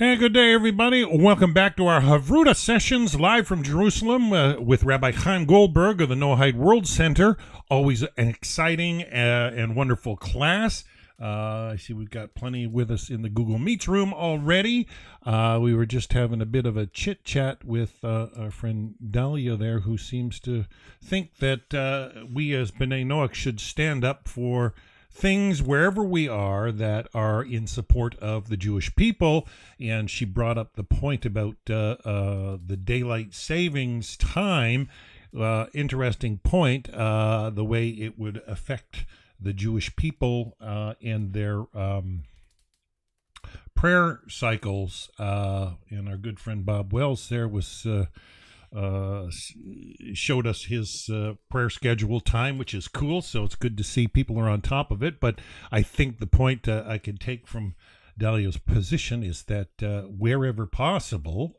Hey, good day, everybody. Welcome back to our Chavruta sessions live from Jerusalem with Rabbi Chaim Goldberg of the Noahide World Center. Always an exciting and wonderful class. I see we've got plenty with us in the Google Meets room already. We were just having a bit of a chit-chat with our friend Dahlia there, who seems to think that we as B'nai Noach should stand up for things wherever we are that are in support of the Jewish people. And she brought up the point about the daylight savings time. Interesting point, the way it would affect the Jewish people and their prayer cycles. And our good friend Bob Wells there was showed us his prayer schedule time, which is cool. So it's good to see people are on top of it. But I think the point I can take from Dahlia's position is that wherever possible,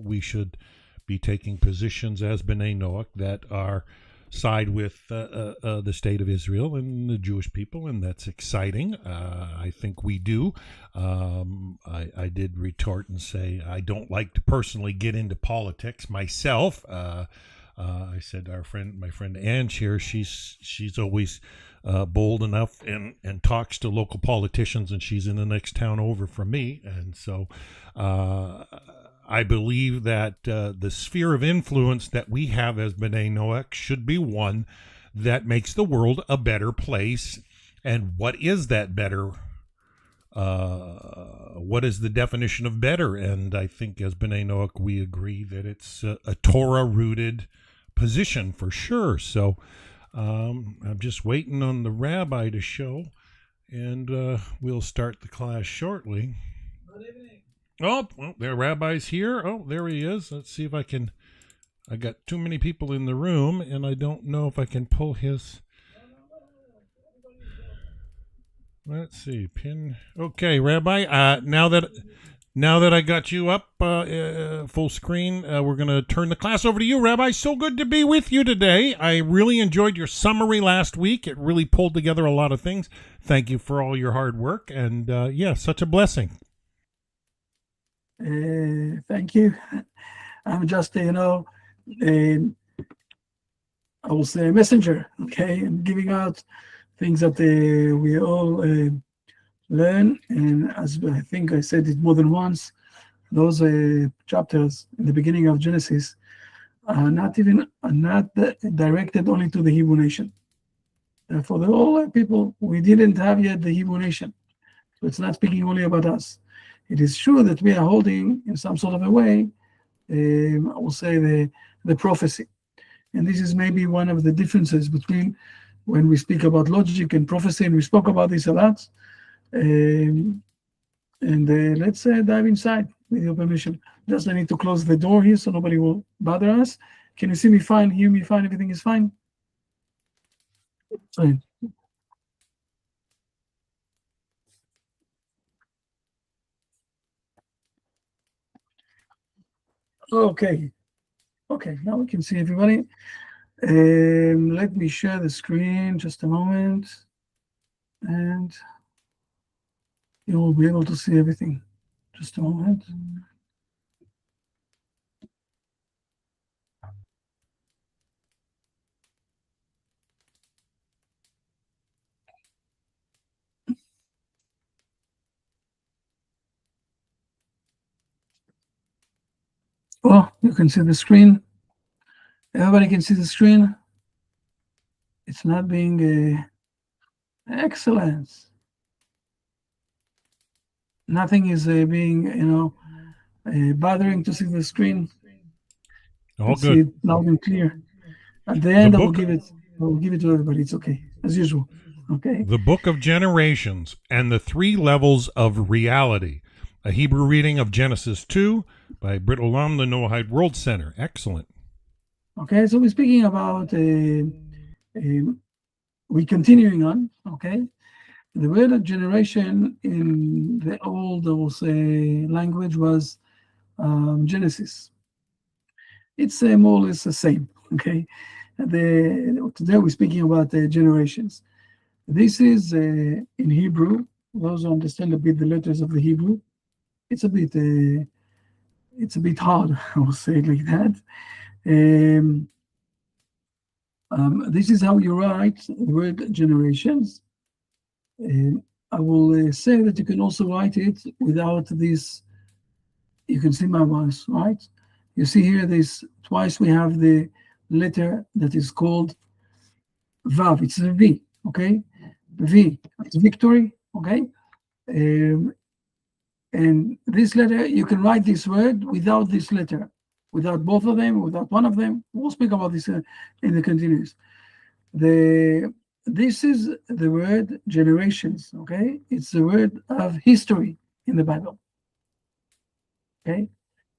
we should be taking positions as B'nai Noach that are side with the state of Israel and the Jewish people, and that's exciting. I think we do. I did retort and say I don't like to personally get into politics myself. I said my friend Ange here, she's always bold enough and talks to local politicians, and she's in the next town over from me, and so I believe that the sphere of influence that we have as B'nai Noach should be one that makes the world a better place. And what is that better? What is the definition of better? And I think as B'nai Noach, we agree that it's a Torah-rooted position for sure. So I'm just waiting on the rabbi to show, and we'll start the class shortly. Good evening. Oh, well, their rabbi's here. Oh, there he is. Let's see if I can. I got too many people in the room, and I don't know if I can pull his. Let's see, pin. Okay, Rabbi. Now that I got you up full screen, we're going to turn the class over to you, Rabbi. So good to be with you today. I really enjoyed your summary last week. It really pulled together a lot of things. Thank you for all your hard work, and such a blessing. Thank you. I'm just, I will say a messenger, okay, and giving out things that we all learn. And as I think I said it more than once, those chapters in the beginning of Genesis are not directed only to the Hebrew nation. For the whole people, we didn't have yet the Hebrew nation. So it's not speaking only about us. It is true that we are holding, in some sort of a way, I will say the prophecy. And this is maybe one of the differences between when we speak about logic and prophecy, and we spoke about this a lot. Let's dive inside with your permission. Just I need to close the door here so nobody will bother us. Can you see me fine, hear me fine, everything is fine? Fine. Okay, now we can see everybody. Let me share the screen just a moment, and you will be able to see everything. Just a moment. Oh, you can see the screen. Everybody can see the screen. It's not being excellent. Nothing is being, bothering to see the screen. All good. See it loud and clear. At the end, I will give it to everybody. It's okay, as usual. Okay. The Book of Generations and the Three Levels of Reality. A Hebrew reading of Genesis 2 by Brit Olam, the Noahide World Center. Excellent. Okay, so we're speaking about, we're continuing on, okay? The word of generation in the old, I will say, language was Genesis. It's more or less the same, okay? Today we're speaking about generations. This is in Hebrew. Those who understand a bit the letters of the Hebrew, it's a bit hard. I will say it like that. Um, this is how you write the word generations. I will say that you can also write it without this. You can see my voice, right? You see here, this twice we have the letter that is called Vav. It's a V, okay? V, it's victory, okay? Um, and this letter, you can write this word without this letter, without both of them, without one of them. We'll speak about this in the continuous. This is the word generations, okay? It's the word of history in the Bible, okay?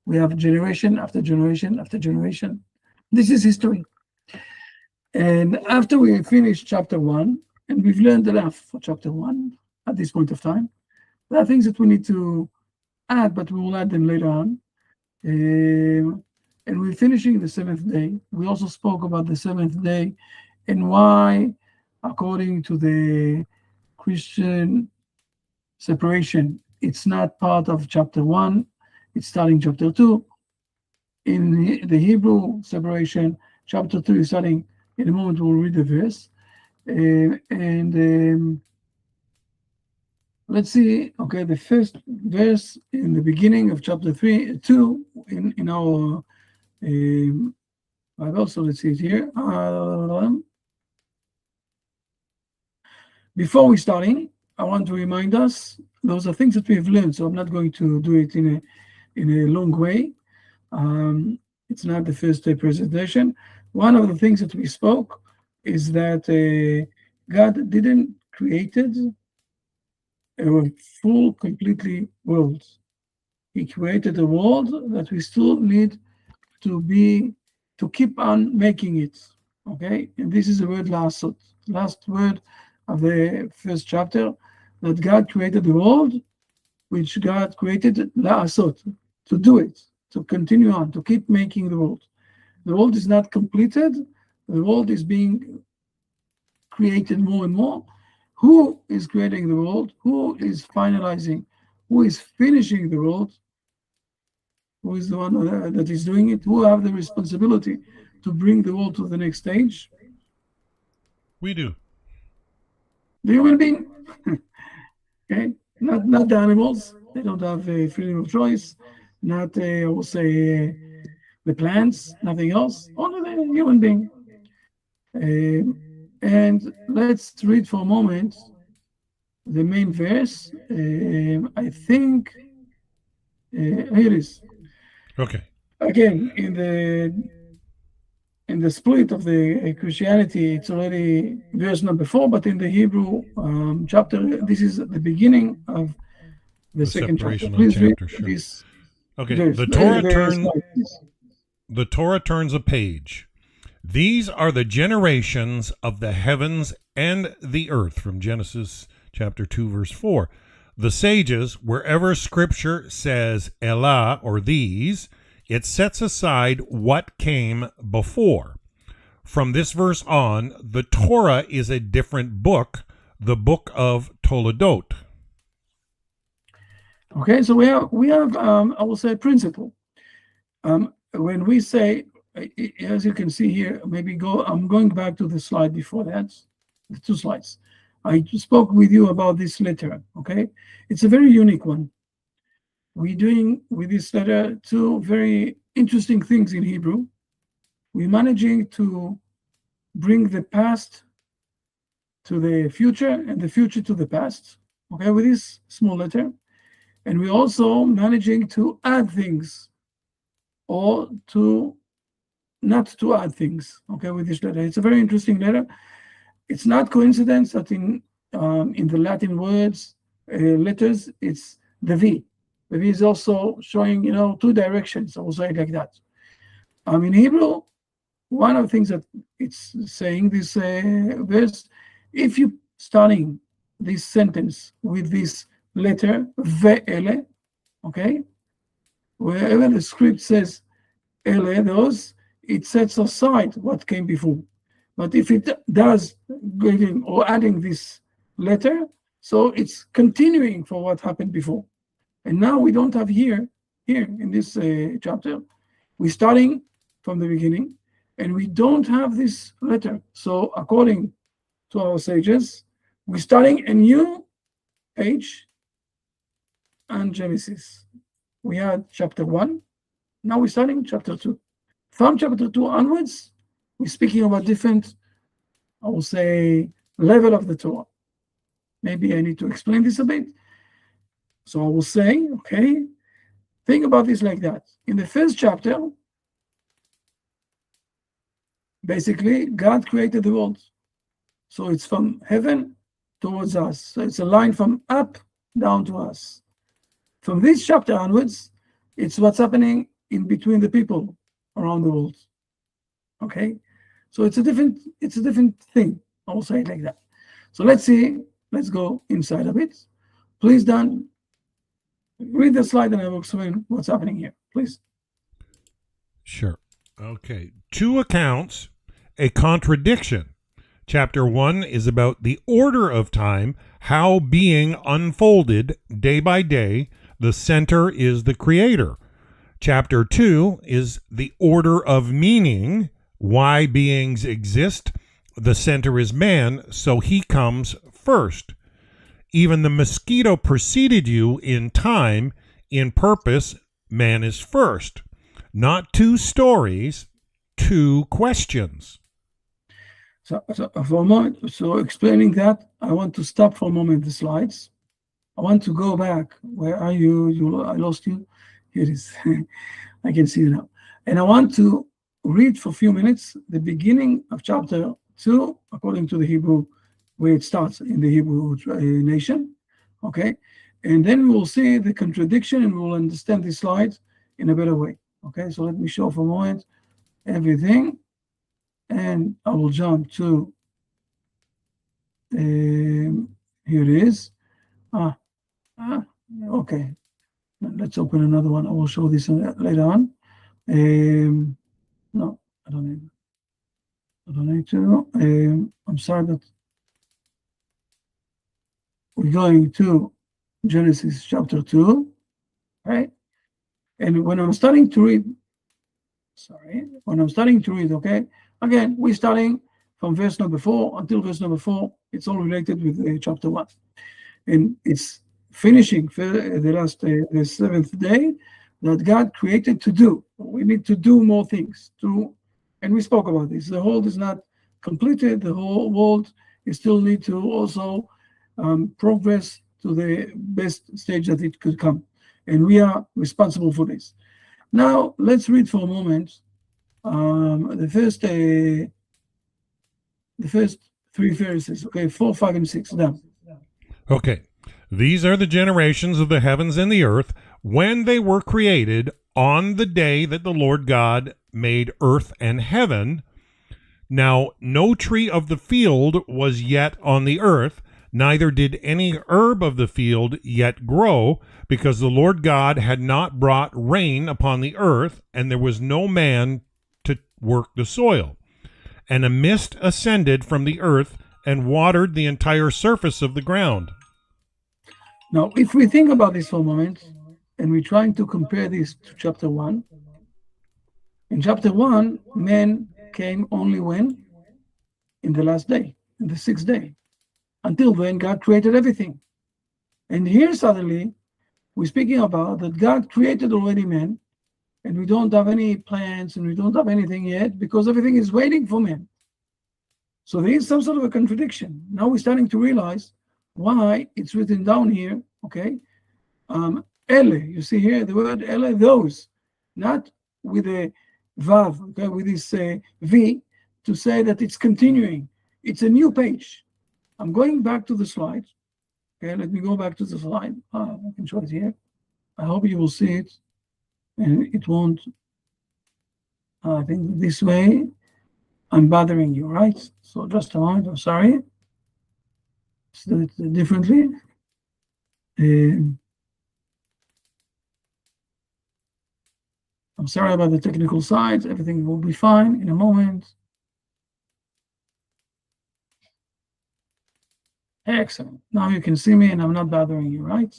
We have generation after generation after generation. This is history. And after we finish chapter 1, and we've learned enough for chapter 1 at this point of time, there are things that we need to add, but we will add them later on. And we're finishing the seventh day. We also spoke about the seventh day and why, according to the Christian separation, it's not part of chapter 1, it's starting chapter 2. In the Hebrew separation, chapter 2 is starting. In a moment, we'll read the verse. Let's see, okay, the first verse in the beginning of chapter 2 in our Bible. So let's see it here. Before we starting, I want to remind us, those are things that we have learned, so I'm not going to do it in a long way. It's not the first presentation. One of the things that we spoke is that God didn't created a full, completely world. He created a world that we still need to keep on making it. Okay, and this is the word last word of the first chapter, that God created the world, which God created la'asot, to do it, to continue on, to keep making the world. The world is not completed. The world is being created more and more. Who is creating the world? Who is finalizing? Who is finishing the world? Who is the one that is doing it? Who have the responsibility to bring the world to the next stage? We do. The human being. Okay, not the animals. They don't have a freedom of choice. Not, I will say, the plants. Nothing else. Only the human being. And let's read for a moment the main verse. I think here it is. Okay. Again, in the split of the Christianity, it's already verse number 4, but in the Hebrew chapter, this is the beginning of the second chapter. Please read sure. this. Okay. Verse. The Torah turns a page. These are the generations of the heavens and the earth, from Genesis chapter 2, verse 4. The sages, wherever scripture says Elah, or these, it sets aside what came before. From this verse on, the Torah is a different book, the book of Toledot. Okay, so we have I will say, principle. When we say, as you can see here, I'm going back to the slide before that, the 2 slides. I spoke with you about this letter, okay? It's a very unique one. We're doing with this letter 2 very interesting things in Hebrew. We're managing to bring the past to the future and the future to the past, okay, with this small letter. And we're also managing to add things or not to add things, okay, with this letter. It's a very interesting letter. It's not coincidence that in the Latin words, letters, it's the V. The V is also showing, 2 directions, I will say it like that. In Hebrew, one of the things that it's saying, this verse, if you starting this sentence with this letter, ve'ele, okay, wherever the script says ele, those, it sets aside what came before. But if it does giving or adding this letter, so it's continuing for what happened before. And now we don't have here in this chapter, we're starting from the beginning, and we don't have this letter. So according to our sages, we're starting a new page on Genesis. We had chapter 1, now we're starting chapter 2. From chapter 2 onwards, we're speaking about different, I will say, level of the Torah. Maybe I need to explain this a bit. So I will say, okay, think about this like that. In the first chapter, basically, God created the world. So it's from heaven towards us. So it's a line from up down to us. From this chapter onwards, it's what's happening in between the people around the world. Okay? So it's a different thing. I will say it like that. So let's go inside of it. Please, Dan, read the slide and I will explain what's happening here. Please. Sure. Okay. Two accounts, a contradiction. Chapter 1 is about the order of time, how being unfolded day by day. The center is the creator. Chapter 2 is the order of meaning, why beings exist. The center is man, so he comes first. Even the mosquito preceded you in time, in purpose, man is first. Not two stories, two questions. So for a moment, so explaining that, I want to stop for a moment the slides. I want to go back. Where are you? I lost you. Here it is. I can see you now. And I want to read for a few minutes the beginning of chapter 2, according to the Hebrew, where it starts in the Hebrew nation. Okay? And then we will see the contradiction and we will understand the slides in a better way. Okay? So let me show for a moment everything. And I will jump to, here it is. Okay. Let's open another one. I will show this later on. No, I don't need to. I'm sorry, but we're going to Genesis chapter 2, right? And when I'm starting to read, okay, again, we're starting from verse number 4 until verse number 4. It's all related with chapter 1. And it's finishing the last, the seventh day that God created to do. We need to do more things. And we spoke about this. The world is not completed. The whole world is still need to also progress to the best stage that it could come. And we are responsible for this. Now, let's read for a moment the first three verses, okay, 4, 5, and 6. Down. Okay. These are the generations of the heavens and the earth when they were created on the day that the Lord God made earth and heaven. Now, no tree of the field was yet on the earth, neither did any herb of the field yet grow, because the Lord God had not brought rain upon the earth, and there was no man to work the soil. And a mist ascended from the earth and watered the entire surface of the ground. Now, if we think about this for a moment, and we're trying to compare this to chapter 1, in chapter 1, man came only when? In the last day, in the 6th day. Until then, God created everything. And here suddenly, we're speaking about that God created already man, and we don't have any plans, and we don't have anything yet, because everything is waiting for man. So there is some sort of a contradiction. Now we're starting to realize why it's written down here, okay? Ele, you see here the word ele, those, not with a vav, okay, with this V, to say that it's continuing. It's a new page. I'm going back to the slide. Okay, let me go back to the slide. I can show it here. I hope you will see it, and it won't. I think this way I'm bothering you, right? So just a moment, I'm sorry. Let's do it differently. I'm sorry about the technical side. Everything will be fine in a moment. Excellent. Now you can see me and I'm not bothering you, right?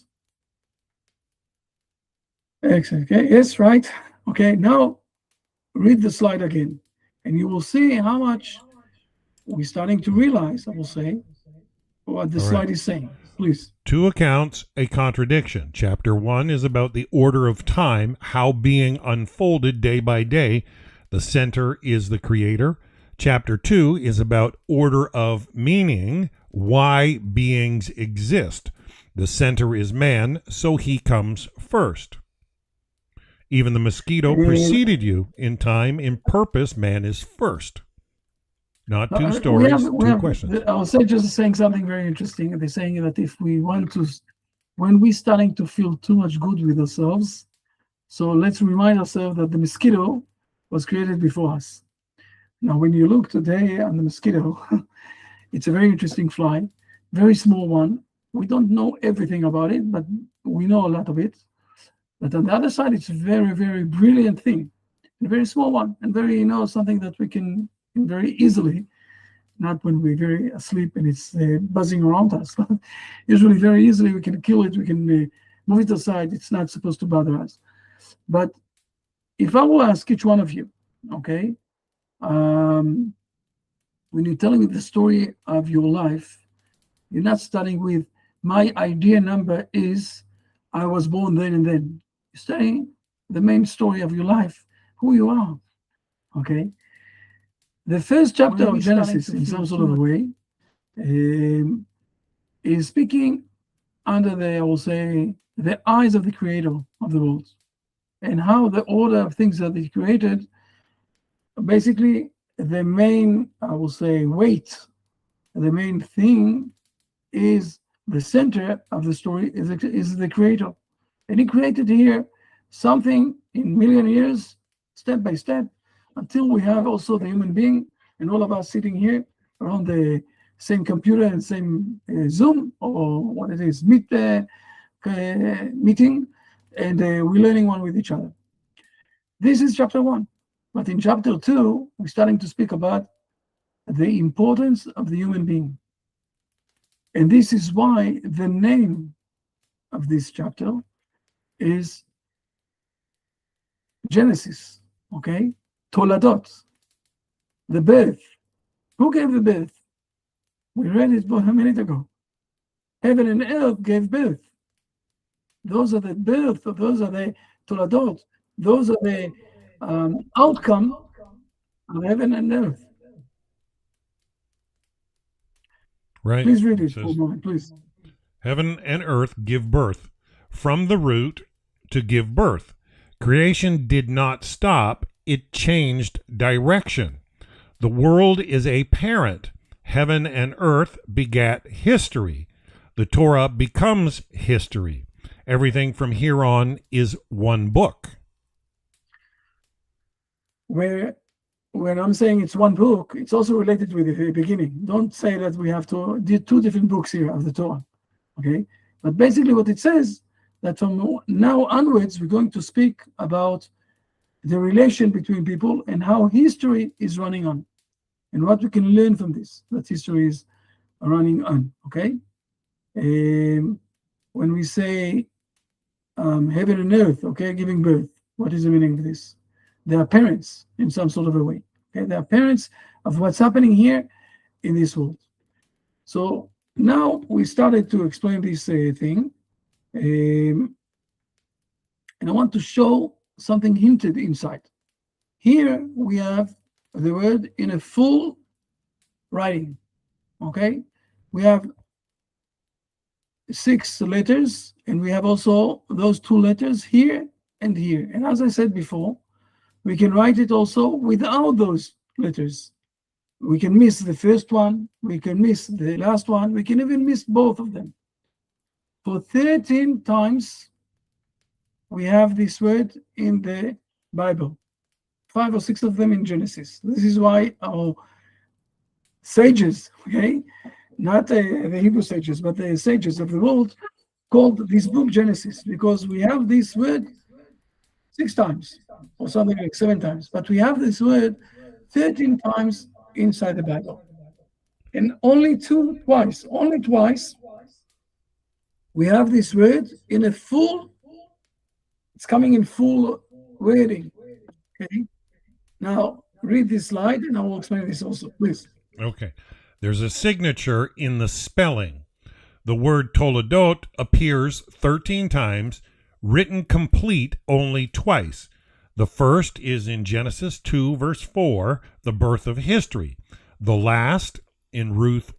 Excellent. Okay. Yes, right. Okay. Now read the slide again, and you will see how much we're starting to realize, I will say, what the All right. slide is saying. Please. Two accounts, a contradiction. Chapter 1 is about the order of time, how being unfolded day by day. The center is the creator. Chapter 2 is about order of meaning, why beings exist. The center is man, so he comes first. Even the mosquito And preceded you in time, in purpose, man is first. Not two we stories, two have, questions. our sages are saying something very interesting. They're saying that if we want to, when we're starting to feel too much good with ourselves, so let's remind ourselves that the mosquito was created before us. Now, when you look today on the mosquito, it's a very interesting fly, very small one. We don't know everything about it, but we know a lot of it. But on the other side, it's a very, very brilliant thing, a very small one, and very, something that we can very easily, not when we're very asleep and it's buzzing around us, but usually very easily we can kill it, we can move it aside. It's not supposed to bother us. But if I will ask each one of you, okay, when you're telling me the story of your life, you're not starting with my idea number is I was born then and then. You're studying the main story of your life, who you are. Okay. The first chapter of Genesis, in some sort of a way, is speaking under I will say, the eyes of the creator of the world, and how the order of things that he created, basically the main, I will say, weight, the main thing is the center of the story is the creator. And he created here something in million years, step by step, until we have also the human being and all of us sitting here around the same computer and same Zoom or what it is, meeting, and we're learning one with each other. This is chapter 1. But in chapter 2, we're starting to speak about the importance of the human being. And this is why the name of this chapter is Genesis, okay? Toladot, the birth. Who gave the birth? We read it a minute ago. Heaven and earth gave birth. Those are the birth, those are the Toladot, those are the outcome of heaven and earth. Right. Please read it for a moment, please. Heaven and earth give birth. From the root to give birth. Creation did not stop, it changed direction. The world is a parent. Heaven and earth begat history. The Torah becomes history. Everything from here on is one book. When I'm saying it's one book, it's also related with the beginning. Don't say that we have to do two different books here of the Torah, okay? But basically what it says, that from now onwards, we're going to speak about the relation between people and how history is running on, and what we can learn from this, that history is running on, okay? When we say heaven and earth, okay, giving birth, what is the meaning of this? They are parents in some sort of a way. Okay, they are parents of what's happening here in this world. So now we started to explain this thing, and I want to show something hinted inside. Here we have the word in a full writing. Okay, we have 6 letters, and we have also those 2 letters here and here. And as I said before, we can write it also without those letters. We can miss the first one, we can miss the last one, we can even miss both of them. For 13 times, we have this word in the Bible, 5 or 6 of them in Genesis. This is why our sages, okay, not the Hebrew sages, but the sages of the world, called this book Genesis, because we have this word 6 times or something like 7 times, but we have this word 13 times inside the Bible, and only twice we have this word in a full It's coming in full wording. Okay. Now read this slide, and I will explain this also, please. Okay. There's a signature in the spelling. The word Toledot appears 13 times, written complete only twice. The first is in Genesis 2, verse 4, the birth of history. The last in Ruth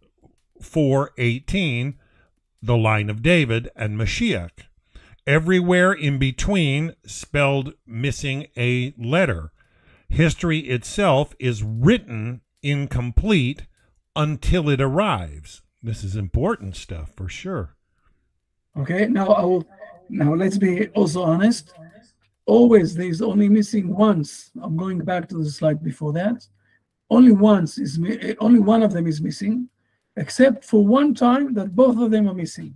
4:18, the line of David and Mashiach. Everywhere in between spelled missing a letter. History itself is written incomplete until it arrives. This is important stuff for sure. Okay, now let's be also honest. Always there's only missing once. I'm going back to the slide before that. Only one of them is missing, except for one time that both of them are missing.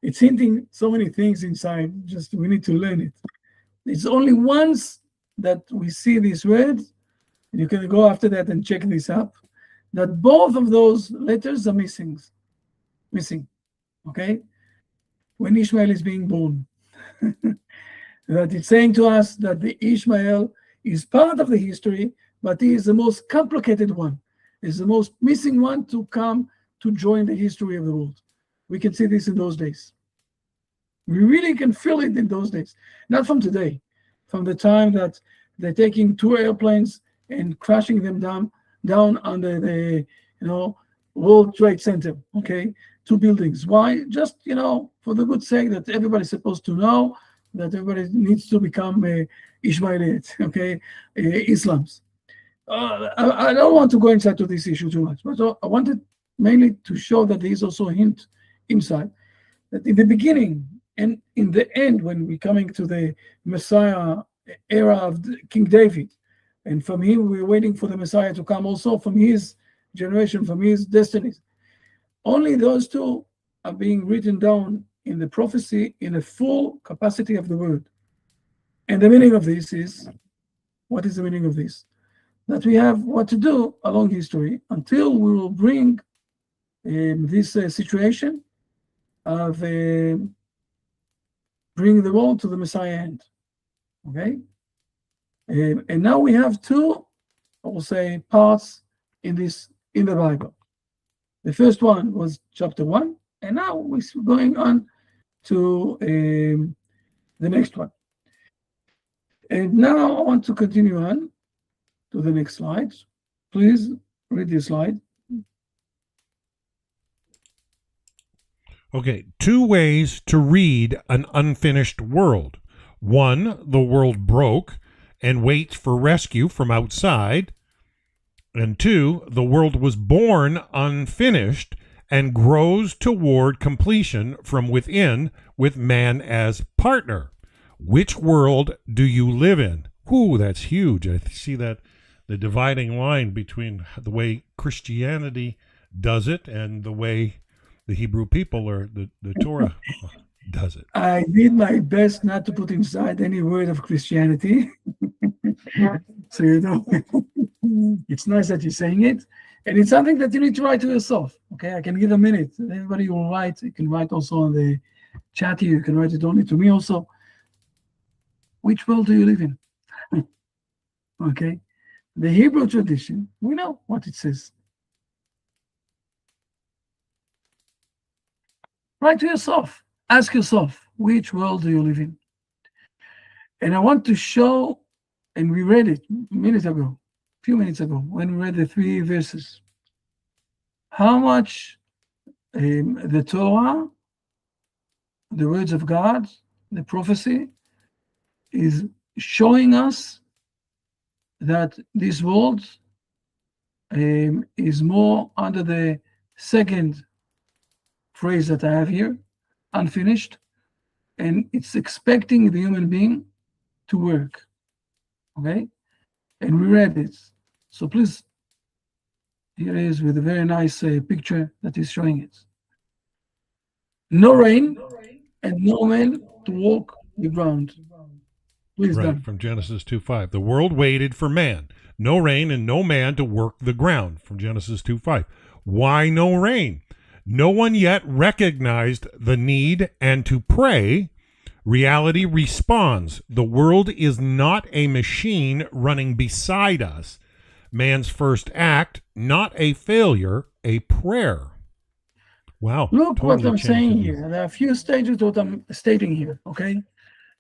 It's hinting so many things inside, just we need to learn it. It's only once that we see this word, and you can go after that and check this up, that both of those letters are missing, okay? When Ishmael is being born. That it's saying to us that the Ishmael is part of the history, but he is the most complicated one. Is the most missing one to come to join the history of the world. We can see this in those days. We really can feel it in those days. Not from today, from the time that they're taking 2 airplanes and crashing them down under the World Trade Center, okay? 2 buildings. Why? Just, for the good sake that everybody's supposed to know, that everybody needs to become Ishmaelite, okay? Islams. I don't want to go inside to this issue too much, but I wanted mainly to show that there is also a hint inside that in the beginning and in the end, when we're coming to the Messiah era of King David, and from him we're waiting for the Messiah to come also from his generation, from his destinies. Only those 2 are being written down in the prophecy in a full capacity of the word. And the meaning of this is, what is the meaning of this? That we have what to do along history until we will bring this situation of bring the world to the Messiah end. Okay? And now we have 2, I will say, parts in the Bible. The first one was chapter 1, and now we're going on to the next one. And now I want to continue on to the next slide. Please read this slide. Okay, 2 ways to read an unfinished world. 1, the world broke and waits for rescue from outside. And 2, the world was born unfinished and grows toward completion from within with man as partner. Which world do you live in? Ooh, that's huge. I see that the dividing line between the way Christianity does it and the way the Hebrew people or the Torah does it. I did my best not to put inside any word of Christianity. So it's nice that you're saying it. And it's something that you need to write to yourself. Okay, I can give a minute. Everybody will write. You can write also on the chat here. You can write it only to me also. Which world do you live in? Okay. The Hebrew tradition, we know what it says. Write to yourself. Ask yourself, which world do you live in? And I want to show, and we read it a few minutes ago, when we read the 3 verses, how much the Torah, the words of God, the prophecy, is showing us that this world is more under the second phrase that I have here, unfinished, and it's expecting the human being to work. Okay? And we read it. So please, here it is with a very nice picture that is showing it. No rain and no man to walk the ground. Please, right, Dan. from Genesis 2:5. The world waited for man. No rain and no man to work the ground, from Genesis 2:5. Why no rain? No one yet recognized the need and to pray, Reality responds. The world is not a machine running beside us. Man's first act, not a failure, a prayer. Wow. Look totally what I'm saying changes here. There are a few stages to what I'm stating here, okay?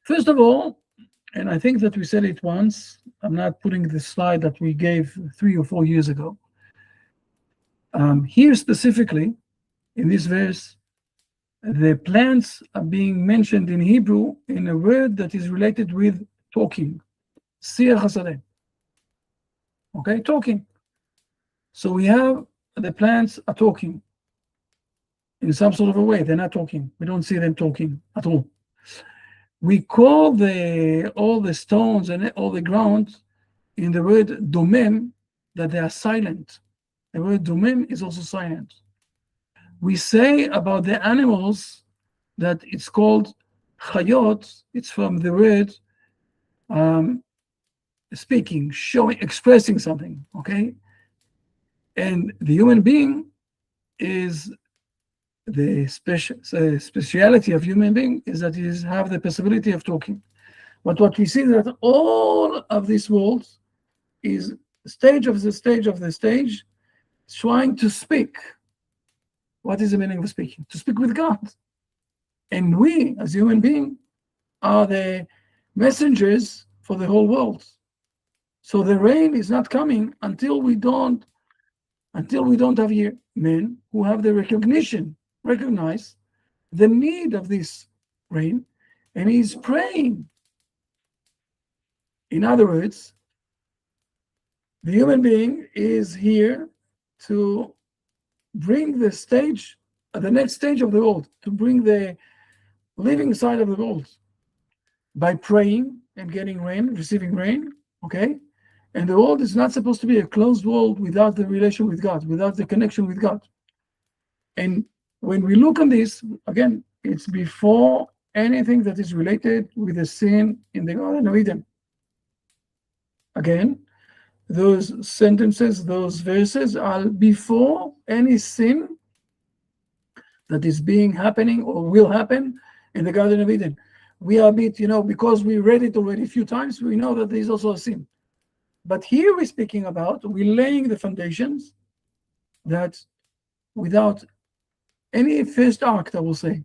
First of all, and I think that we said it once, I'm not putting the slide that we gave 3 or 4 years ago. Here specifically, in this verse, the plants are being mentioned in Hebrew in a word that is related with talking. Siach hasadeh. Okay, talking. So we have the plants are talking in some sort of a way. They're not talking. We don't see them talking at all. We call all the stones and all the ground in the word domem that they are silent. The word domem is also silent. We say about the animals that it's called chayot. It's from the word speaking, showing, expressing something. Okay, and the human being is the speciality of human being is that he have the possibility of talking. But what we see that all of this world is stage of the stage trying to speak. What is the meaning of speaking? To speak with God. And we, as human beings, are the messengers for the whole world. So the rain is not coming until we don't have here men who have the recognize the need of this rain, and he's praying. In other words, the human being is here to bring the next stage of the world, to bring the living side of the world by praying and getting rain, receiving rain, okay? And the world is not supposed to be a closed world without the relation with God, without the connection with God. And when we look on this, again, it's before anything that is related with the sin in the Garden of Eden. Again, those sentences, those verses are before any sin that is happening or will happen in the Garden of Eden. We are because we read it already a few times, we know that there is also a sin. But here we're speaking about, we're laying the foundations that without any first act, I will say,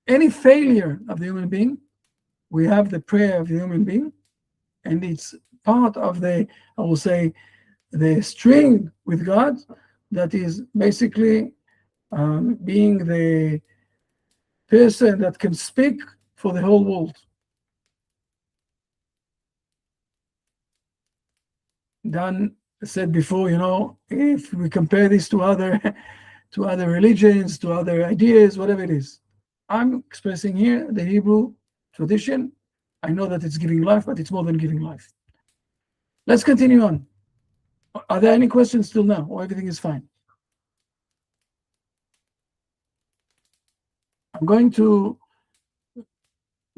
any failure of the human being, we have the prayer of the human being, and it's part of the string with God that is basically being the person that can speak for the whole world. Dan said before, if we compare this to other religions, to other ideas, whatever it is, I'm expressing here the Hebrew tradition. I know that it's giving life, but it's more than giving life. Let's continue on. Are there any questions till now, or everything is fine? I'm going to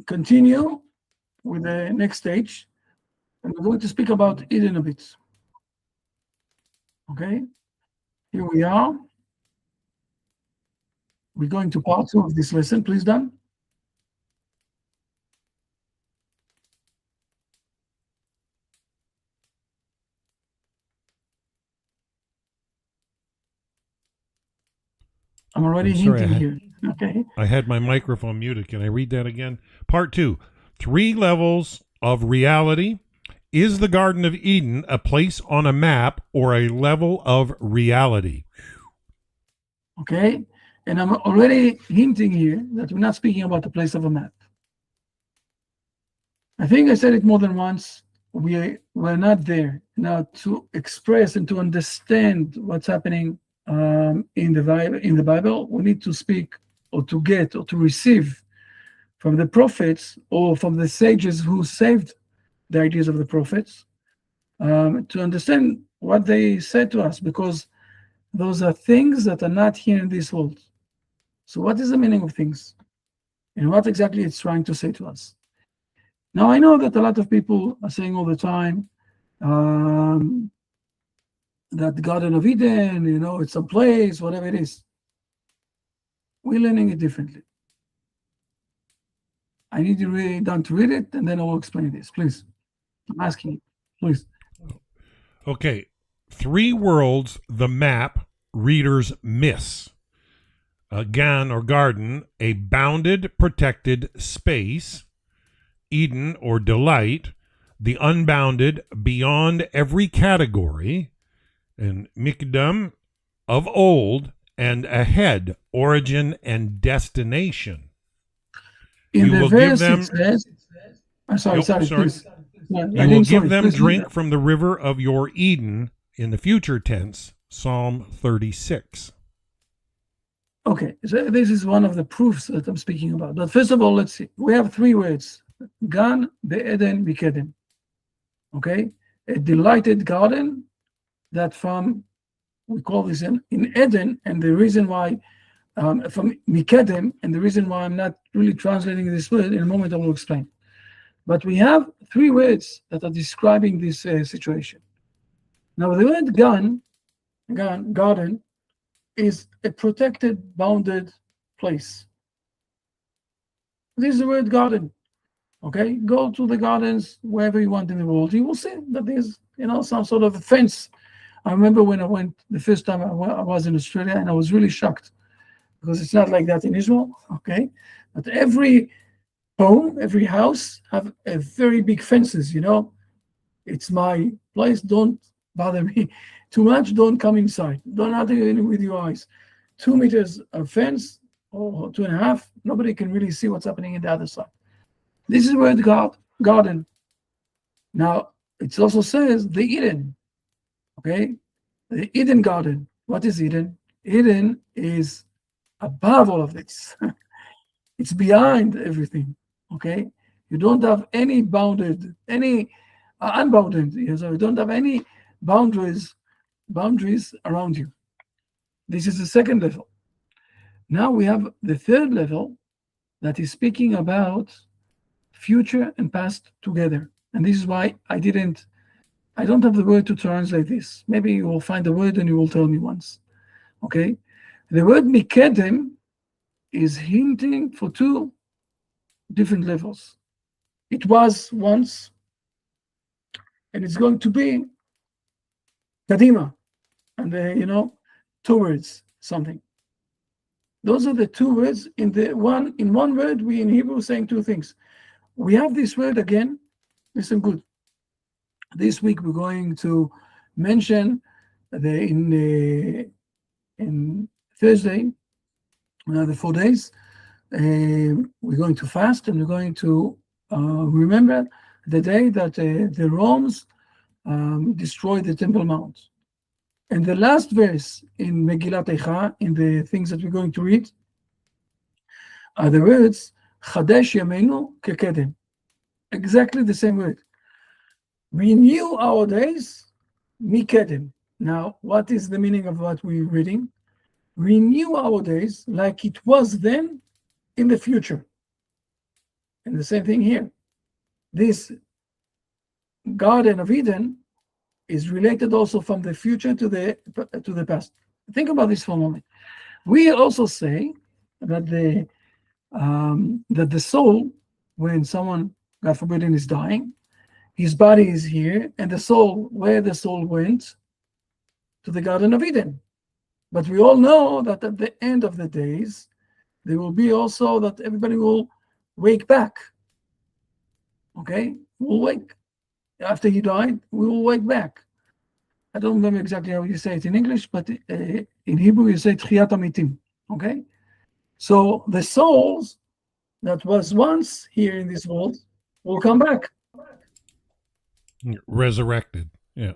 continue with the next stage, and we're going to speak about Eden a bit. Okay, here we are. We're going to part 2 of this lesson. Please, Dan. I'm already hinting here. Okay. I had my microphone muted. Can I read that again? Part 2. 3 levels of reality. Is the Garden of Eden a place on a map or a level of reality? Okay. And I'm already hinting here that we're not speaking about the place of a map. I think I said it more than once. We're not there now to express and to understand what's happening in the Bible. We need to speak or to get or to receive from the prophets or from the sages who saved the ideas of the prophets to understand what they said to us, because those are things that are not here in this world. So what is the meaning of things? And what exactly it's trying to say to us? Now, I know that a lot of people are saying all the time that the Garden of Eden, it's a place, whatever it is. We're learning it differently. I need you really done to read it, and then I will explain this. Please, I'm asking you. Please. Okay. 3 worlds, the map readers miss. A gan or garden, a bounded, protected space. Eden or delight, the unbounded, beyond every category. And mikdam, of old, and ahead, origin and destination. In You the will give verse, them. it says, sorry, please. Yeah, You will give them drink from the river of your Eden in the future tense. Psalm 36. Okay, so this is one of the proofs that I'm speaking about. But first of all, let's see. We have 3 words: Gan, Be'eden, Mikedem. Okay, a delighted garden that we call this in Eden, and the reason why from Mikedem, and the reason why I'm not really translating this word in a moment I will explain. But we have 3 words that are describing this situation. Now, the word Gan, garden, is a protected, bounded place. This is the word garden. Okay, go to the gardens wherever you want in the world. You will see that there's, some sort of a fence. I remember when I went the first time I was in Australia, and I was really shocked because it's not like that in Israel. Okay, but every home, every house have a very big fences. It's my place. Don't bother me too much. Don't come inside. Don't enter in with your eyes. 2 meters of fence or 2.5. Nobody can really see what's happening in the other side. This is where the garden. Now, it also says the Eden. Okay? The Eden garden. What is Eden? Eden is above all of this. It's behind everything. Okay? You don't have any unbounded, so you don't have any boundaries around you. This is the second level. Now we have the third level that is speaking about future and past together. And this is why I don't have the word to translate this. Maybe you will find the word and you will tell me once. Okay? The word mikedem is hinting for 2 different levels. It was once, and it's going to be kadima, and towards something. Those are the 2 words. In one word, we in Hebrew saying 2 things. We have this word again. Listen good. This week we're going to mention in Thursday, the 4 days, we're going to fast, and we're going to remember the day that the Romans destroyed the Temple Mount. And the last verse in Megillat Eicha, in the things that we're going to read, are the words Chadesh Yameinu Kekedem. Exactly the same word. Renew our days, Mikedem. Now, what is the meaning of what we're reading? Renew our days like it was then in the future. And the same thing here. This Garden of Eden is related also from the future to the past. Think about this for a moment. We also say that the soul, when someone, God forbid, is dying, his body is here, and the soul, where the soul went, to the Garden of Eden. But we all know that at the end of the days, there will be also that everybody will wake back. Okay? We'll wake. After he died, we will wake back. I don't remember exactly how you say it in English, but in Hebrew you say Tchiyat Amitim. Okay? So the souls that was once here in this world will come back. Resurrected. Yeah.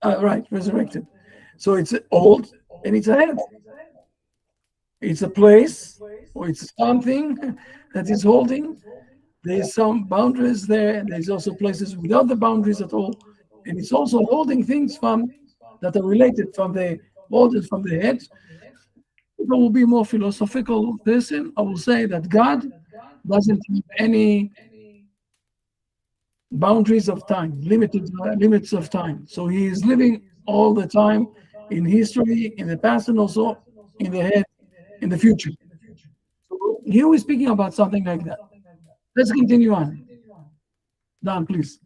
Right, resurrected. So it's old and it's ahead. It's a place or it's something that is holding. There's some boundaries there, and there's also places without the boundaries at all. And it's also holding things that are related from the old and from the head. If I will be a more philosophical person, I will say that God doesn't have any boundaries of time, limits of time. So he is living all the time in history, in the past, and also in the head, in the future. So here we're speaking about something like that. Let's continue on. Down, please.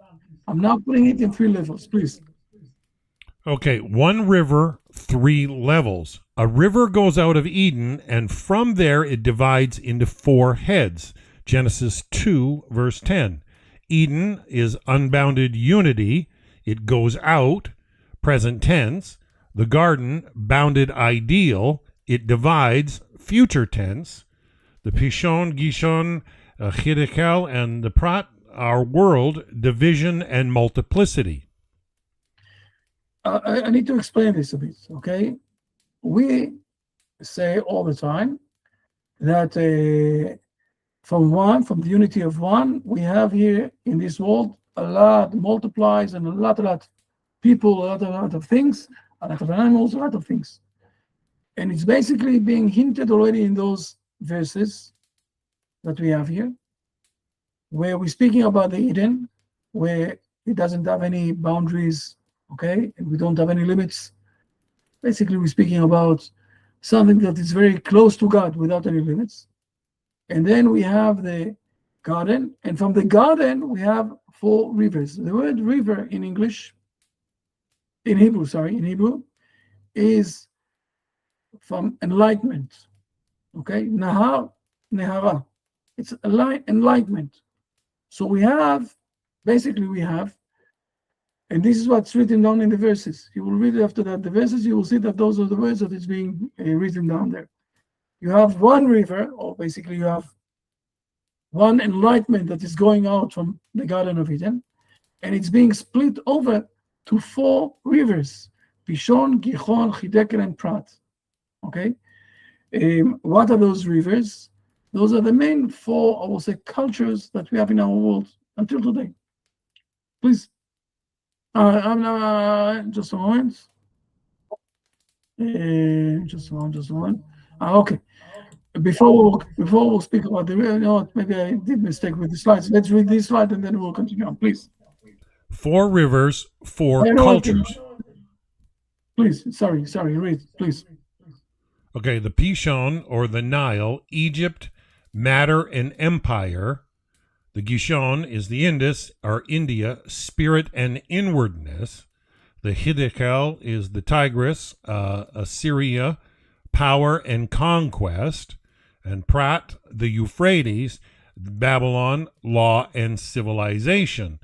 I'm now putting it in 3 levels, please. Okay, one river, 3 levels. A river goes out of Eden, and from there it divides into 4 heads. Genesis 2, verse 10. Eden is unbounded unity. It goes out, present tense. The garden, bounded ideal. It divides, future tense. The Pishon, Gishon, Chidekel, and the Prat, our world, division and multiplicity. I need to explain this a bit, okay? We say all the time that from the unity of one, we have here in this world a lot multiplies and a lot people, a lot of things, a lot of animals, a lot of things. And it's basically being hinted already in those verses that we have here, where we're speaking about the Eden, where it doesn't have any boundaries, okay, and we don't have any limits. Basically, we're speaking about something that is very close to God without any limits. And then we have the garden, and from the garden we have 4 rivers. The word river in Hebrew is from enlightenment, okay? Nehara, it's enlightenment. So we have, and this is what's written down in the verses. You will read after that the verses, you will see that those are the words that is being written down there. You have one river, or basically you have one enlightenment that is going out from the Garden of Eden, and it's being split over to 4 rivers, Pishon, Gihon, Chidekel, and Prat. Okay? What are those rivers? Those are the main 4, I will say, cultures that we have in our world until today. Please. Just a moment. Just a moment. Okay. Before we'll speak about the maybe I did mistake with the slides. Let's read this slide and then we'll continue on, please. 4 rivers, 4 cultures. Please, sorry, read, please. Okay, the Pishon, or the Nile, Egypt, matter and empire. The Gishon is the Indus, or India, spirit and inwardness. The Hidekel is the Tigris, Assyria, power and conquest. And Prat, the Euphrates, Babylon, law and civilization.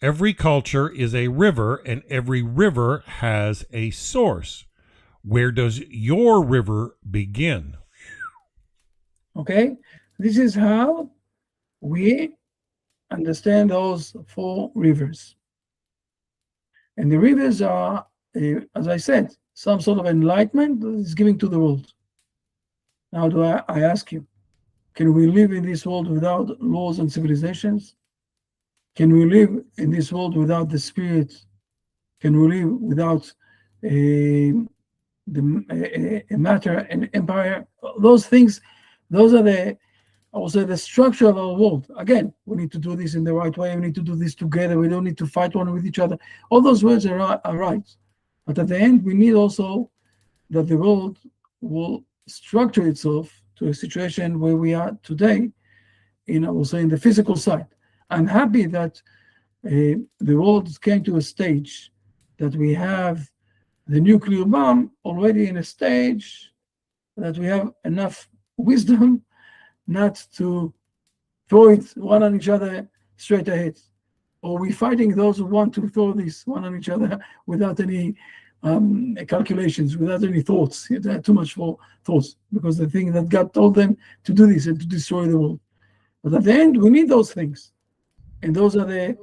Every culture is a river, and every river has a source. Where does your river begin? Okay, this is how we understand those 4 rivers. And the rivers are, as I said, some sort of enlightenment that is giving to the world. Now, I ask you, can we live in this world without laws and civilizations? Can we live in this world without the spirit? Can we live without the matter and empire? Those things, those are the structure of our world. Again, we need to do this in the right way. We need to do this together. We don't need to fight one with each other. All those words are right. But at the end, we need also that the world will structure itself to a situation where we are today, in the physical side. I'm happy that the world came to a stage that we have the nuclear bomb already in a stage that we have enough wisdom not to throw it one on each other straight ahead. Or we're fighting those who want to throw this one on each other without any calculations, without any thoughts. They had too much for thoughts, because the thing that God told them to do this and to destroy the world. But at the end, we need those things. And those are the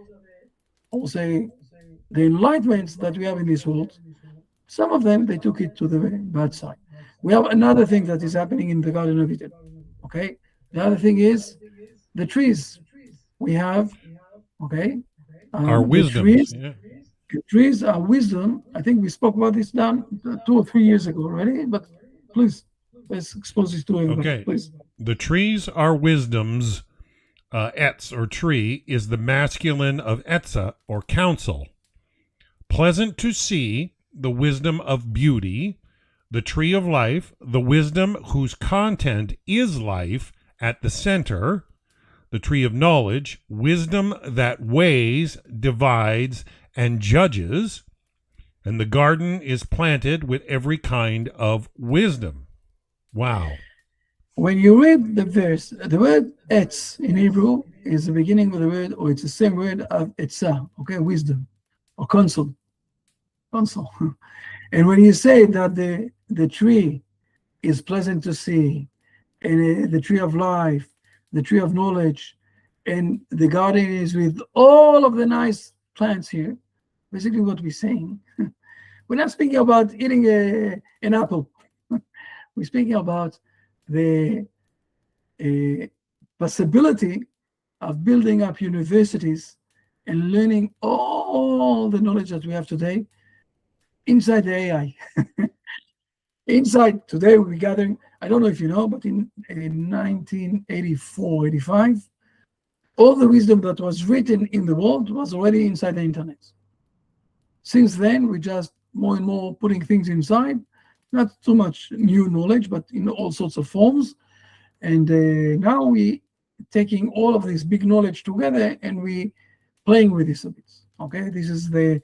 enlightenments that we have in this world. Some of them, they took it to the bad side. We have another thing that is happening in the Garden of Eden. Okay? The other thing is the trees. We have, our wisdom. The trees are wisdom. I think we spoke about this down 2 or 3 years ago already, but please, let's expose this to everybody. Okay. Please. The trees are wisdom's. Etz, or tree, is the masculine of Etza, or counsel. Pleasant to see, the wisdom of beauty. The tree of life, the wisdom whose content is life at the center. the tree of knowledge, wisdom that weighs, divides, and judges. And the garden is planted with every kind of wisdom. Wow. When you read the verse, the word etz in Hebrew is the beginning of the word, or it's the same word of etzah, okay, wisdom, or counsel. Counsel. And when you say that the tree is pleasant to see, and the tree of life, the tree of knowledge, and the garden is with all of the nice plants here, basically what we're saying. We're not speaking about eating an apple. We're speaking about the possibility of building up universities and learning all the knowledge that we have today inside the AI. Inside, today we're gathering, I don't know if you know, but in 1984, 85, all the wisdom that was written in the world was already inside the internet. Since then, we just more and more putting things inside, not too much new knowledge, but in all sorts of forms. And now we taking all of this big knowledge together and we playing with this a bit. Okay, this is the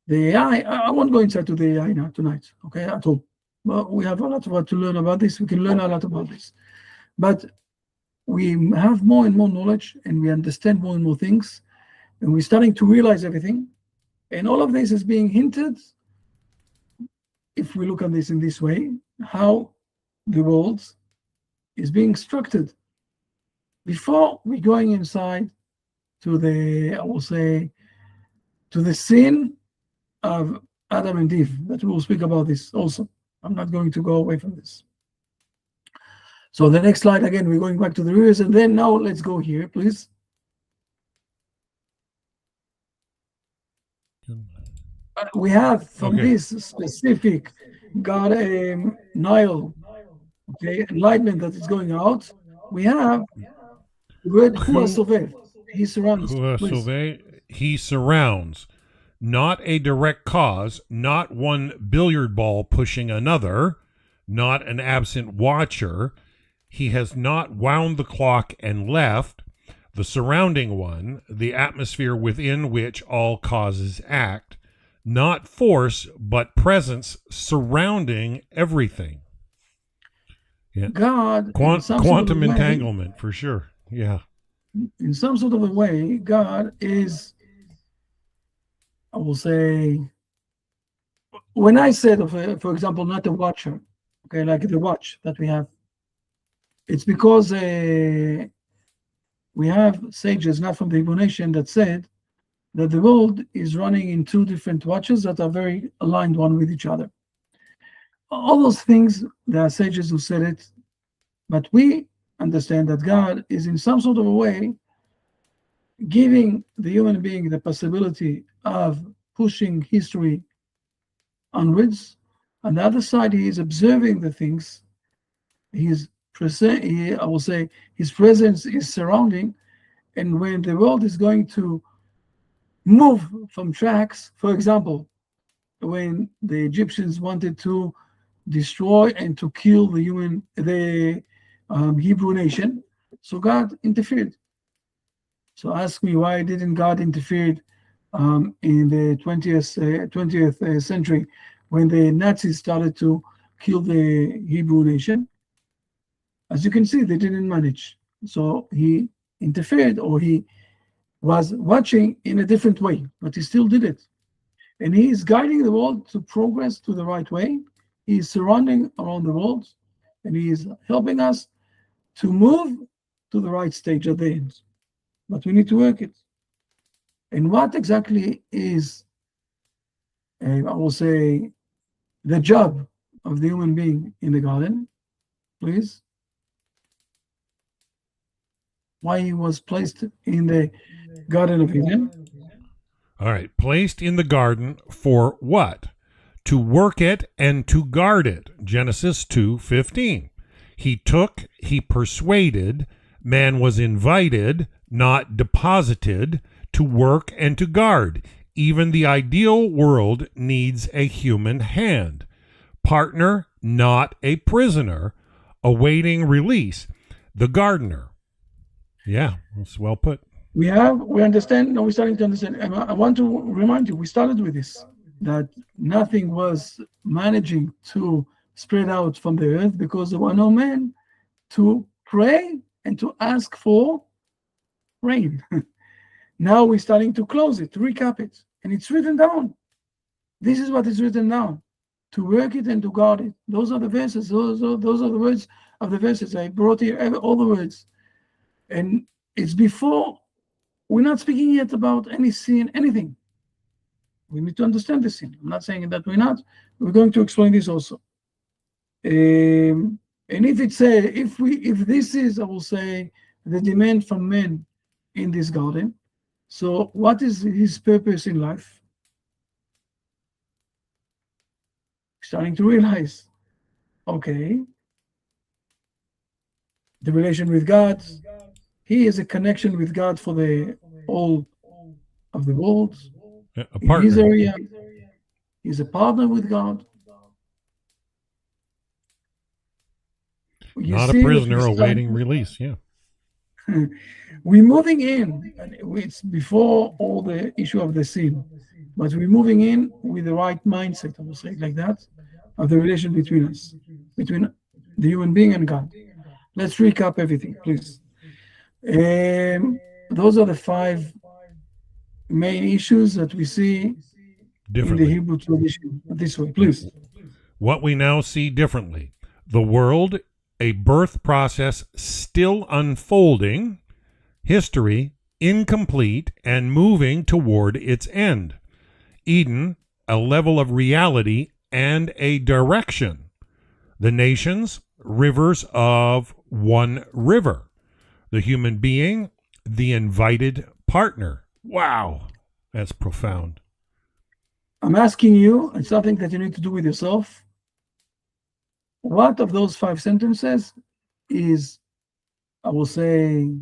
AI. I won't go inside to the AI now tonight, okay, at all. Well, we have a lot of what to learn about this. We can learn a lot about this. But we have more and more knowledge and we understand more and more things. And we're starting to realize everything. And all of this is being hinted, if we look at this in this way, how the world is being structured. Before we're going inside to the, I will say, to the sin of Adam and Eve, that we will speak about this also. I'm not going to go away from this. So the next slide, again, we're going back to the rears, and then now let's go here, please. We have from this specific God Nile, okay, enlightenment that is going out. We have the word Huasove. He surrounds. He surrounds. Not a direct cause, not one billiard ball pushing another, not an absent watcher. He has not wound the clock and left. The surrounding one, the atmosphere within which all causes act. Not force, but presence surrounding everything. Yeah. God, quantum entanglement, for sure. Yeah. In some sort of a way, God is, I will say, when I said, for example, not a watcher, okay, like the watch that we have, it's because we have sages, not from the Hebrew nation, that said that the world is running in two different watches that are very aligned one with each other. All those things, there are sages who said it, but we understand that God is in some sort of a way giving the human being the possibility of pushing history onwards. On the other side, he is observing the things. He is present. I will say his presence is surrounding, and when the world is going to move from tracks, for example, when the Egyptians wanted to destroy and to kill the Hebrew nation, so God interfered. So ask me, why didn't God interfere in the 20th century when the Nazis started to kill the Hebrew nation? As you can see, they didn't manage. So he interfered, or he was watching in a different way, but he still did it. And he is guiding the world to progress to the right way. He is surrounding around the world, and he is helping us to move to the right stage at the end. But we need to work it. And what exactly is, I will say, the job of the human being in the garden, please? Why he was placed in the Garden of Eden? All right, placed in the garden for what? To work it and to guard it. Genesis 2:15. He persuaded, man was invited, not deposited, to work and to guard. Even the ideal world needs a human hand. Partner, not a prisoner, awaiting release. The gardener. Yeah, that's well put. We understand, now we're starting to understand. And I want to remind you, we started with this, that nothing was managing to spread out from the earth because there were no men to pray and to ask for rain. Now we're starting to close it, to recap it, and it's written down. This is what is written down, to work it and to guard it. Those are the verses, those are the words of the verses. I brought here all the words. And it's before. We're not speaking yet about any sin, anything. We need to understand the sin. I'm not saying that we're not. We're going to explain this also. And if this is, I will say, the demand from men in this garden, so what is his purpose in life? Starting to realize, okay, the relation with God. He is a connection with God for the all of the world. In his area, he's a partner with God. Not a prisoner awaiting release, yeah. We're moving in, and it's before all the issue of the sin, but we're moving in with the right mindset, I will say it like that, of the relation between us, between the human being and God. Let's recap everything, please. Those are the 5 main issues that we see in the Hebrew tradition. This way, please. What we now see differently. The world, a birth process still unfolding, history incomplete and moving toward its end. Eden, a level of reality and a direction. The nations, rivers of one river. The human being, the invited partner. Wow, that's profound. I'm asking you, it's something that you need to do with yourself. What of those 5 sentences is, I will say,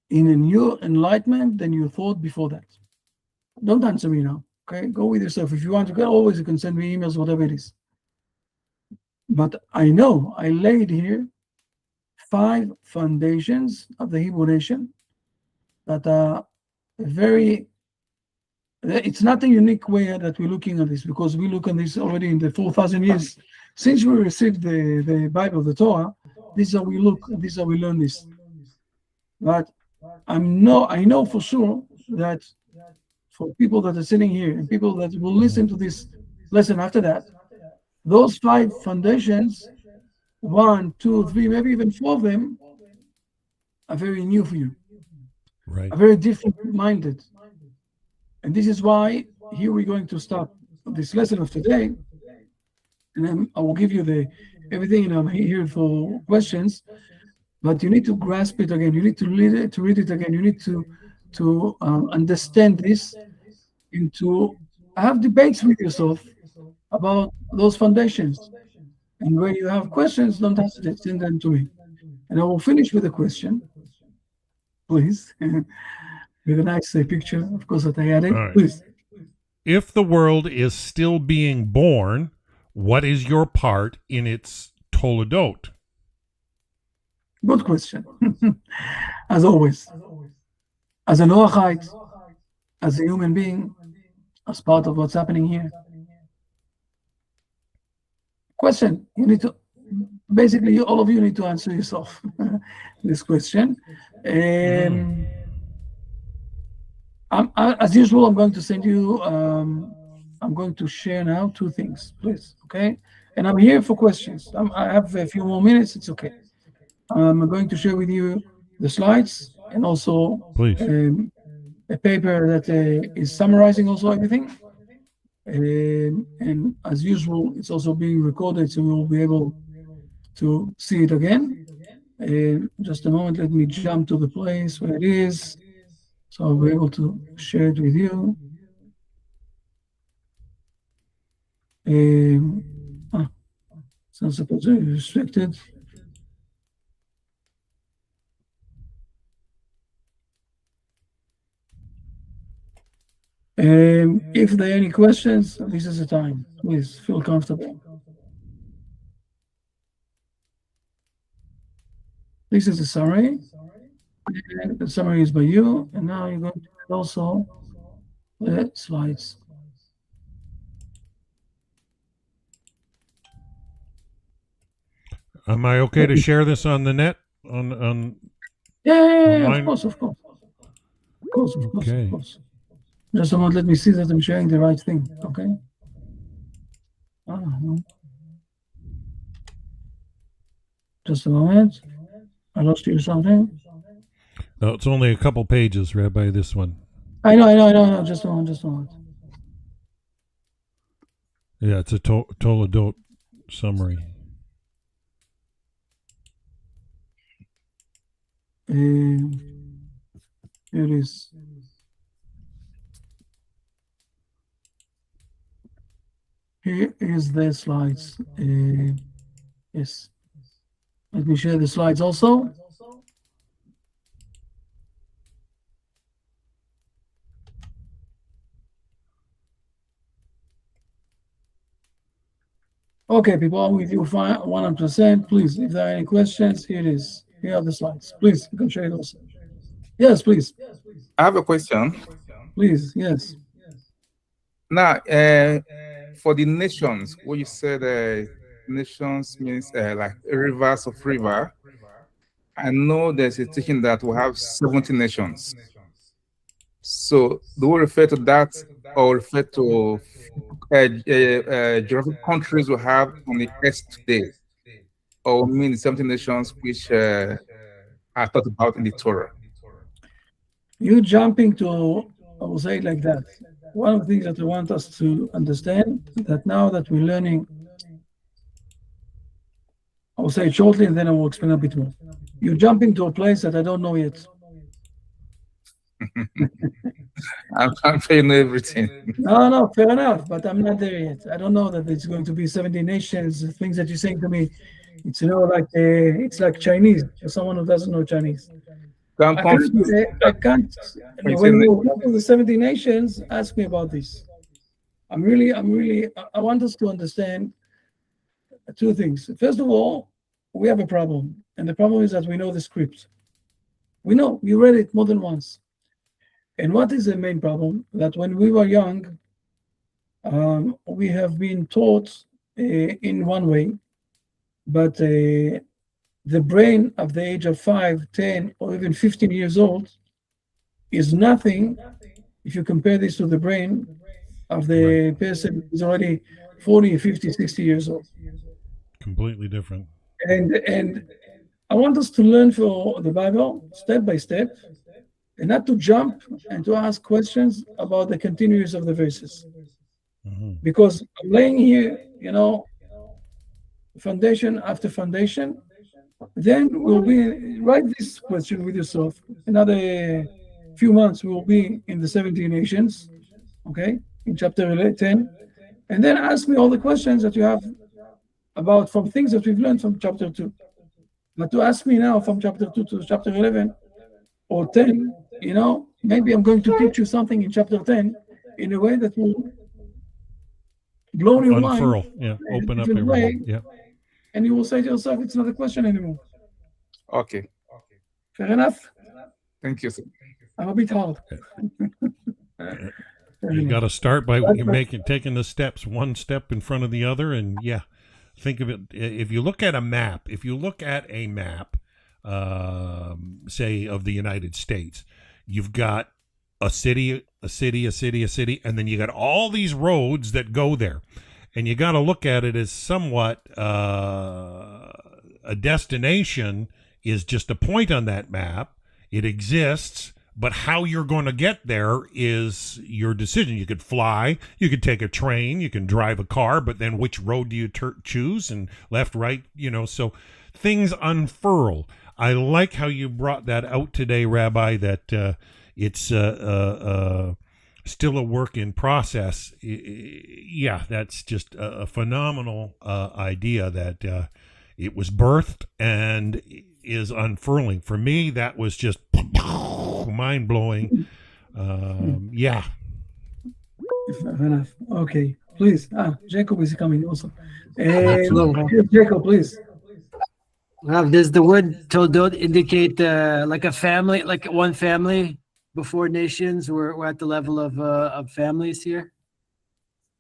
in a new enlightenment than you thought before that? Don't answer me now, okay? Go with yourself. If you want to go, always you can send me emails, whatever it is. But I know I laid here 5 foundations of the Hebrew nation that are it's not a unique way that we're looking at this, because we look at this already in the 4,000 years since we received the Bible, the Torah. This is how we look, this is how we learn this. But I know for sure that for people that are sitting here and people that will listen to this lesson after that, those 5 foundations, 1, 2, 3, maybe even 4 of them, are very new for you, right? Are very different minded. And this is why here we're going to start this lesson of today. And then I will give you everything, and I'm here for questions. But you need to grasp it again. You need to read it again. You need to understand this, and to have debates with yourself about those foundations. And when you have questions, don't hesitate, send them to me. And I will finish with a question, please, with a nice picture, of course, that I added. Right. Please. If the world is still being born, what is your part in its toledot? Good question. As always, as a Noahide, as a human being, as part of what's happening here. Question, you need to, basically all of you need to answer yourself this question. As usual, I'm going to send you, I'm going to share now 2 things, please, okay? And I'm here for questions. I have a few more minutes, it's okay. I'm going to share with you the slides, and also a paper that is summarizing also everything. And as usual, it's also being recorded, so we will be able to see it again. Just a moment, let me jump to the place where it is, so I'll be able to share it with you. It's not supposed to be restricted. If there are any questions, this is the time. Please feel comfortable. This is the summary. And the summary is by you. And now you're going to add also the slides. Am I okay to share this on the net? On Yeah, of course, of course. Of course, of course, Okay. of course. Just a moment, let me see that I'm sharing the right thing, okay? No. Just a moment. I lost you something. No, it's only a couple pages, Rabbi, this one. I know. Just a moment. Yeah, it's a Toledot summary. Here it is. Here is the slides. Yes. Let me share the slides also. Okay, people, I'm with you 100%. Please, if there are any questions, here it is. Here are the slides. Please, you can share those. Yes, please. I have a question. Please, yes. Now, for the nations, what you said, nations means like rivers of river. I know there's a teaching that we have 70 nations. So do we refer to that or refer to geographic countries we have on the earth today? Or mean 70 nations which are thought about in the Torah? You jumping to, I will say it like that. One of the things that I want us to understand that now that we're learning, I will say it shortly and then I will explain a bit more. You're jumping to a place that I don't know yet. I'm saying everything. No, fair enough, but I'm not there yet. I don't know that it's going to be 70 nations, things that you're saying to me. It's, like, it's like Chinese, for someone who doesn't know Chinese. I can't. When we go to the 70 nations, ask me about this. I want us to understand two things. First of all, we have a problem, and the problem is that we know the script. We read it more than once. And what is the main problem? That when we were young, we have been taught in one way, but the brain of the age of 5, 10, or even 15 years old is nothing if you compare this to the brain of the person who's already 40, 50, 60 years old. Completely different. And I want us to learn for the Bible step by step, and not to jump and to ask questions about the continuous of the verses. Mm-hmm. Because I'm laying here, foundation after foundation. Then we'll write this question with yourself. Another few months, we will be in the 17 nations, okay, in chapter 10. And then ask me all the questions that you have about from things that we've learned from chapter 2. But to ask me now from chapter 2 to chapter 11 or 10, maybe I'm going to teach you something in chapter 10 in a way that will blow your mind. Unfurl, open up everything. Yeah. And you will say to yourself, it's not a question anymore. Okay. Fair enough? Thank you, sir. I'm a bit hard. You got to start by taking the steps, one step in front of the other, and think of it. If you look at a map, say of the United States, you've got a city, and then you got all these roads that go there. And you got to look at it as somewhat a destination is just a point on that map. It exists, but how you're going to get there is your decision. You could fly, you could take a train, you can drive a car, but then which road do you choose? And left, right, so things unfurl. I like how you brought that out today, Rabbi, that it's still a work in process. That's just a phenomenal idea that it was birthed and is unfurling. For me, that was just mind-blowing. Fair enough. Okay, please. Jacob is coming also. Jacob, please. Does the word toldot indicate like a family, like one family before nations? We're at the level of families here.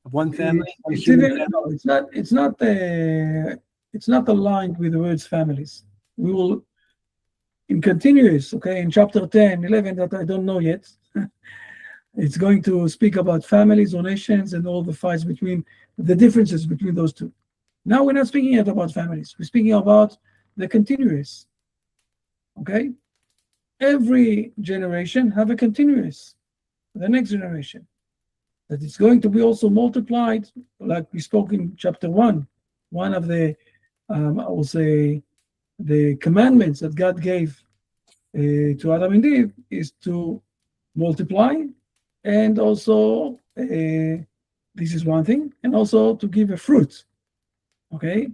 Of one family, one It's human even family. no, it's not aligned with the words families. We will in continuous, okay, in chapter 10, 11 that I don't know yet. It's going to speak about families or nations and all the fights between the differences between those two. Now we're not speaking yet about families. We're speaking about the continuous. Okay, every generation have a continuous. The next generation that it's going to be also multiplied, like we spoke in chapter 1. One of the, I will say, the commandments that God gave to Adam and Eve is to multiply, and also this is one thing, and also to give a fruit. Okay,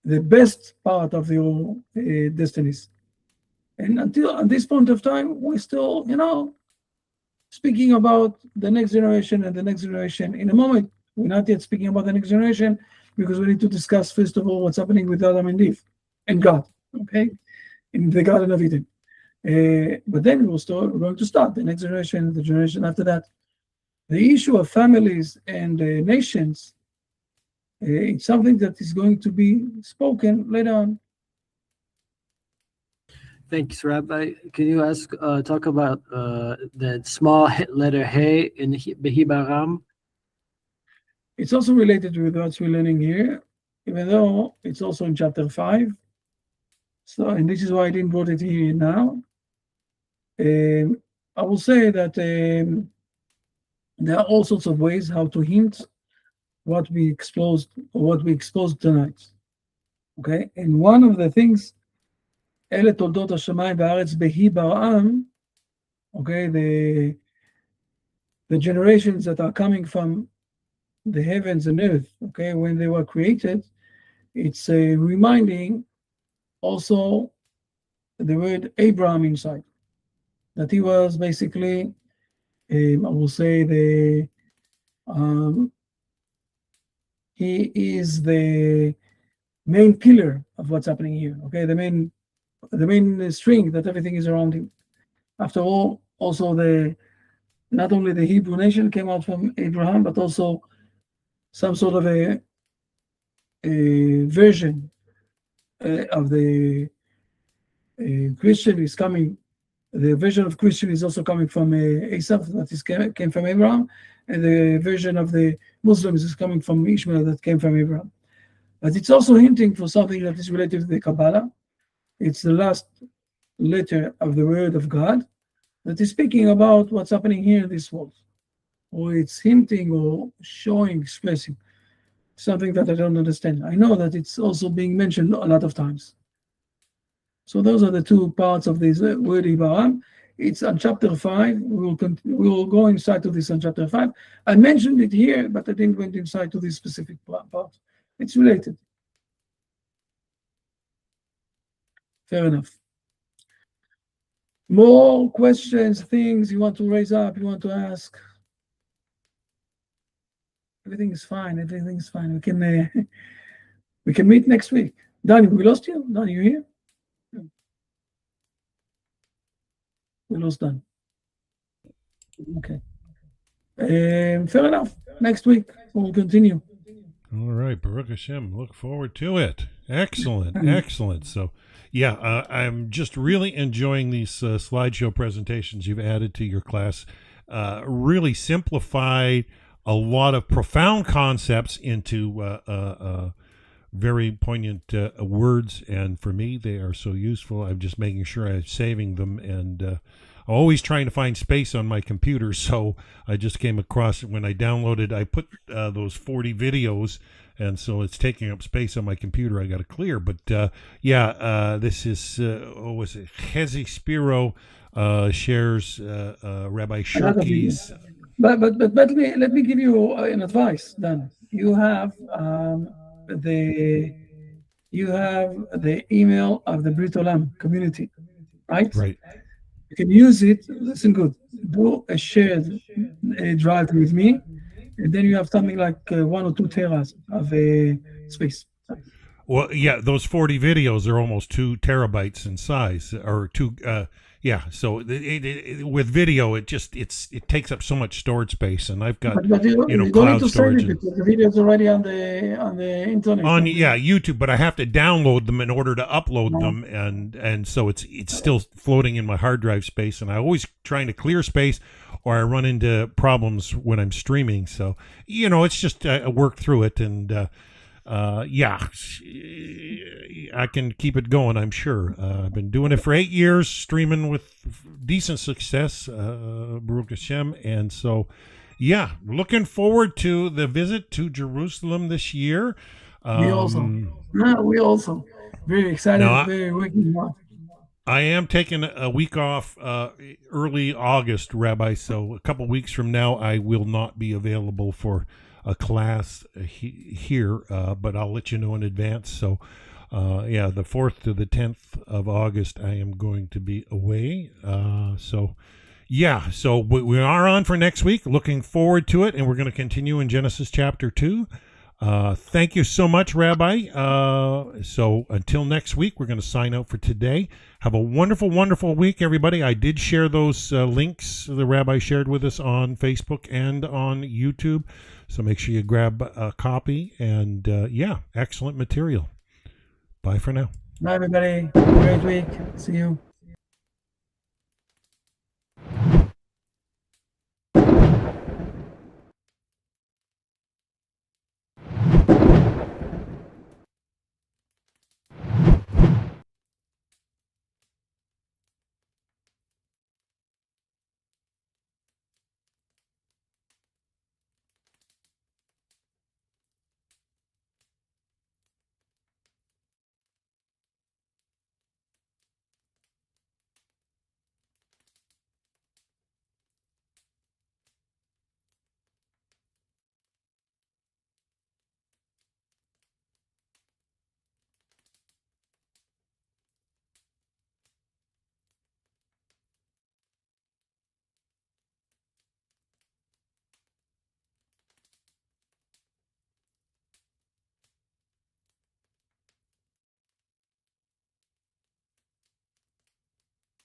the best part of your destinies. And until at this point of time, we're still, speaking about the next generation and the next generation. In a moment, we're not yet speaking about the next generation because we need to discuss, first of all, what's happening with Adam and Eve and God, okay, in the Garden of Eden. But then we're going to start the next generation, the generation after that. The issue of families and nations, it's something that is going to be spoken later on. Thanks, Rabbi. Can you talk about the small letter Hey in Behibaram? It's also related with what we're learning here, even though it's also in chapter 5. So, and this is why I didn't put it here now. I will say that there are all sorts of ways how to hint what we exposed tonight. Okay, and one of the things, אלה תולדות השמיים והארץ בהי ברעם, okay, the generations that are coming from the heavens and earth, okay, when they were created, it's reminding also the word Abraham inside, that he was basically, I will say, he is the main pillar of what's happening here, okay, the main string that everything is around him. After all, also not only the Hebrew nation came out from Abraham, but also some sort of a version of the Christian is coming. The version of Christian is also coming from Esau, that came from Abraham, and the version of the Muslims is coming from Ishmael, that came from Abraham. But it's also hinting for something that is related to the Kabbalah. It's the last letter of the Word of God that is speaking about what's happening here in this world, or it's hinting or showing, expressing something that I don't understand. I know that it's also being mentioned a lot of times. So those are the two parts of this word Ibaram. It's on chapter 5. We will go inside to this on chapter 5. I mentioned it here, but I didn't went inside to this specific part. It's related. Fair enough. More questions, things you want to raise up, you want to ask? Everything is fine. Everything is fine. We can meet next week. Danny, we lost you. Danny, you here? We lost Dan. Okay. Fair enough. Next week we'll continue. All right, Baruch Hashem. Look forward to it. Excellent, excellent. So, yeah, I'm just really enjoying these slideshow presentations you've added to your class. Really simplified a lot of profound concepts into very poignant words, and for me, they are so useful. I'm just making sure I'm saving them, and I'm always trying to find space on my computer, so I just came across it when I downloaded. I put those 40 videos, and so it's taking up space on my computer. I got to clear, but this is what was it? Chezi Spiro shares Rabbi Shirky's. But let me give you an advice, Dan. You have the email of the Brit Olam community, right? Right. You can use it. Listen good. Do a shared drive with me, and then you have something like 1 or 2 teras of space. Well, yeah, those 40 videos are almost 2 terabytes in size, or two. Yeah, so with video, it takes up so much storage space, and I've got But you don't need cloud to save storage it and because the video is already on the internet. on YouTube, but I have to download them in order to upload No. them, and so it's still floating in my hard drive space, and I always trying to clear space, or I run into problems when I'm streaming. So it's just I work through it, and yeah, I can keep it going, I'm sure. I've been doing it for 8 years, streaming with decent success, Baruch Hashem. And so, yeah, looking forward to the visit to Jerusalem this year. We also very excited, very working hard. I am taking a week off early August, Rabbi, so a couple weeks from now I will not be available for a class here, but I'll let you know in advance. So, yeah, the 4th to the 10th of August, I am going to be away. So, yeah, so we are on for next week. Looking forward to it, and we're going to continue in Genesis chapter 2. Thank you so much, Rabbi. So until next week, we're going to sign out for today. Have a wonderful, wonderful week, everybody. I did share those links the Rabbi shared with us on Facebook and on YouTube. So make sure you grab a copy. And yeah, excellent material. Bye for now. Bye, everybody. Have a great week. See you.